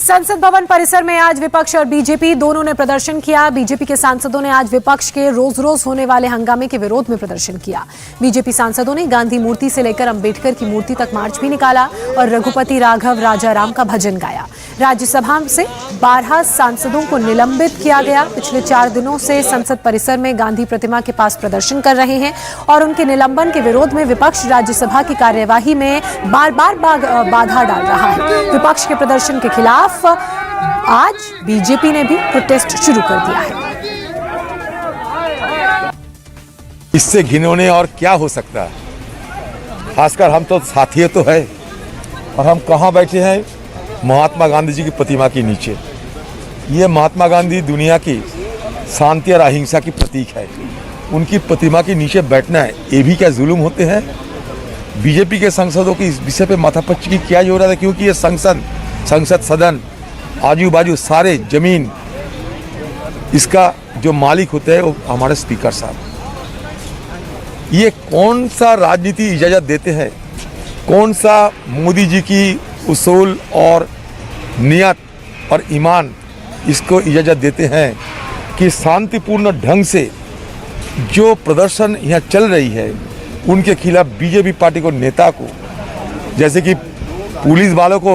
संसद भवन परिसर में आज विपक्ष और बीजेपी दोनों ने प्रदर्शन किया। बीजेपी के सांसदों ने आज विपक्ष के रोज रोज होने वाले हंगामे के विरोध में प्रदर्शन किया। बीजेपी सांसदों ने गांधी मूर्ति से लेकर अंबेडकर की मूर्ति तक मार्च भी निकाला और रघुपति राघव राजाराम का भजन गाया। राज्यसभा से 12 सांसदों को निलंबित किया गया। पिछले 4 दिनों से संसद परिसर में गांधी प्रतिमा के पास प्रदर्शन कर रहे हैं और उनके निलंबन के विरोध में विपक्ष राज्यसभा की कार्यवाही में बार बार बाधा डाल रहा है। विपक्ष के प्रदर्शन के खिलाफ आज बीजेपी ने भी प्रोटेस्ट शुरू कर दिया है। इससे घिनौने और क्या हो सकता है। खासकर हम तो साथी तो है और हम कहाँ बैठे हैं, महात्मा गांधी जी की प्रतिमा के नीचे। ये महात्मा गांधी दुनिया की शांति और अहिंसा की प्रतीक है। उनकी प्रतिमा के नीचे बैठना है, ये भी क्या जुल्म होते हैं। बीजेपी के सांसदों की इस विषय पे माथापच्ची की क्या जरूरत है, क्योंकि ये संसद सदन आजू बाजू सारे जमीन इसका जो मालिक होते हैं वो हमारे स्पीकर साहब। ये कौन सा राजनीति इजाजत देते हैं, कौन सा मोदी जी की उसूल और नियत और ईमान इसको इजाजत देते हैं कि शांतिपूर्ण ढंग से जो प्रदर्शन यहाँ चल रही है उनके खिलाफ बीजेपी पार्टी को नेता को जैसे कि पुलिस वालों को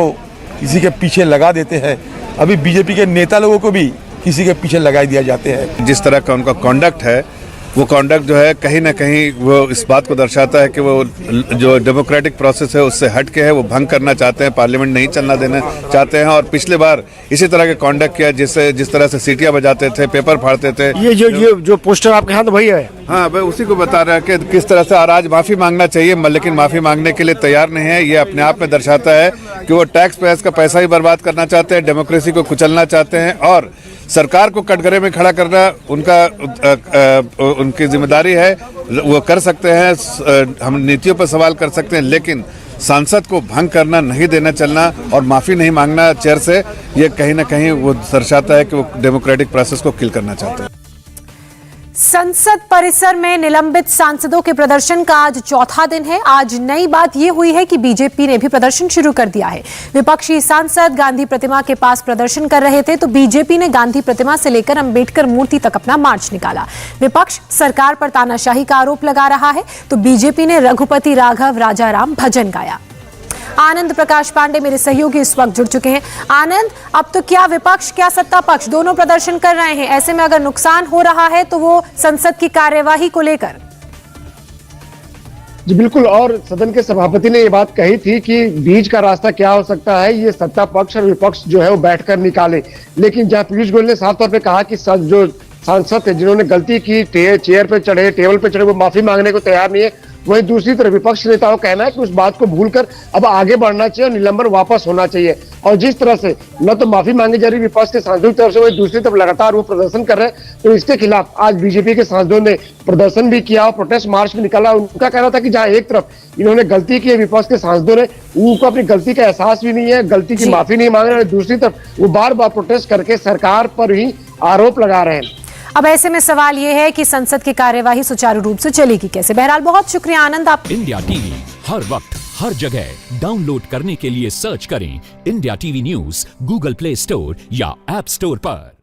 किसी के पीछे लगा देते हैं, अभी बीजेपी के नेता लोगों को भी किसी के पीछे लगा दिया जाते हैं। जिस तरह का उनका कॉन्डक्ट है, वो कॉन्डक्ट जो है कहीं ना कहीं वो इस बात को दर्शाता है कि वो जो डेमोक्रेटिक प्रोसेस है उससे हट के है, वो भंग करना चाहते हैं, पार्लियामेंट नहीं चलना देना चाहते हैं। और पिछले बार इसी तरह के कॉन्डक्ट किया, जिस तरह से सीटियां बजाते थे, पेपर फाड़ते थे। ये जो पोस्टर आपके हाथ वही है? हाँ, वह उसी को बता रहा है कि किस तरह से आज माफी मांगना चाहिए, लेकिन माफी मांगने के लिए तैयार नहीं है। ये अपने आप में दर्शाता है कि वो टैक्स पेयर्स का पैसा ही बर्बाद करना चाहते हैं, डेमोक्रेसी को कुचलना चाहते हैं और सरकार को कटघरे में खड़ा करना उनकी जिम्मेदारी है। वो कर सकते हैं, हम नीतियों पर सवाल कर सकते हैं, लेकिन सांसद को भंग करना, नहीं देना चलना और माफी नहीं मांगना चेयर से, ये कहीं ना कहीं वो दर्शाता है कि वो डेमोक्रेटिक प्रोसेस को किल करना चाहते हैं। संसद परिसर में निलंबित सांसदों के प्रदर्शन का आज चौथा दिन है। आज नई बात यह हुई है कि बीजेपी ने भी प्रदर्शन शुरू कर दिया है। विपक्षी सांसद गांधी प्रतिमा के पास प्रदर्शन कर रहे थे तो बीजेपी ने गांधी प्रतिमा से लेकर अंबेडकर मूर्ति तक अपना मार्च निकाला। विपक्ष सरकार पर तानाशाही का आरोप लगा रहा है तो बीजेपी ने रघुपति राघव राजाराम भजन गाया। आनंद प्रकाश पांडे मेरे सहयोगी इस वक्त जुड़ चुके हैं। आनंद, अब तो क्या विपक्ष क्या सत्ता पक्ष दोनों प्रदर्शन कर रहे हैं, ऐसे में अगर नुकसान हो रहा है तो वो संसद की कार्यवाही को लेकर। जी बिल्कुल, और सदन के सभापति ने ये बात कही थी कि बीच का रास्ता क्या हो सकता है, ये सत्ता पक्ष और विपक्ष जो है वो बैठकर निकाले। लेकिन जहां पीयूष गोयल ने साफ तौर पे कहा कि जो सांसद थे जिन्होंने गलती की, चेयर पे चढ़े, टेबल पे चढ़े, वो माफी मांगने को तैयार नहीं है। वहीं दूसरी तरफ विपक्ष नेताओं का कहना है कि उस बात को भूलकर अब आगे बढ़ना चाहिए और निलंबन वापस होना चाहिए। और जिस तरह से न तो माफी मांगी जा रही विपक्ष के सांसदों की तरफ से, वहीं दूसरी तरफ लगातार वो प्रदर्शन कर रहे हैं, तो इसके खिलाफ आज बीजेपी के सांसदों ने प्रदर्शन भी किया और प्रोटेस्ट मार्च भी निकाला। उनका कहना था कि जहां एक तरफ इन्होंने गलती की है, विपक्ष के सांसदों ने, उनको अपनी गलती का एहसास भी नहीं है, गलती की माफी नहीं मांग रहे, दूसरी तरफ वो बार बार प्रोटेस्ट करके सरकार पर ही आरोप लगा रहे हैं। अब ऐसे में सवाल यह है कि संसद की कार्यवाही सुचारू रूप से चलेगी कैसे। बहरहाल बहुत शुक्रिया आनंद। आप इंडिया टीवी हर वक्त हर जगह डाउनलोड करने के लिए सर्च करें India TV news Google play store या ऐप स्टोर पर।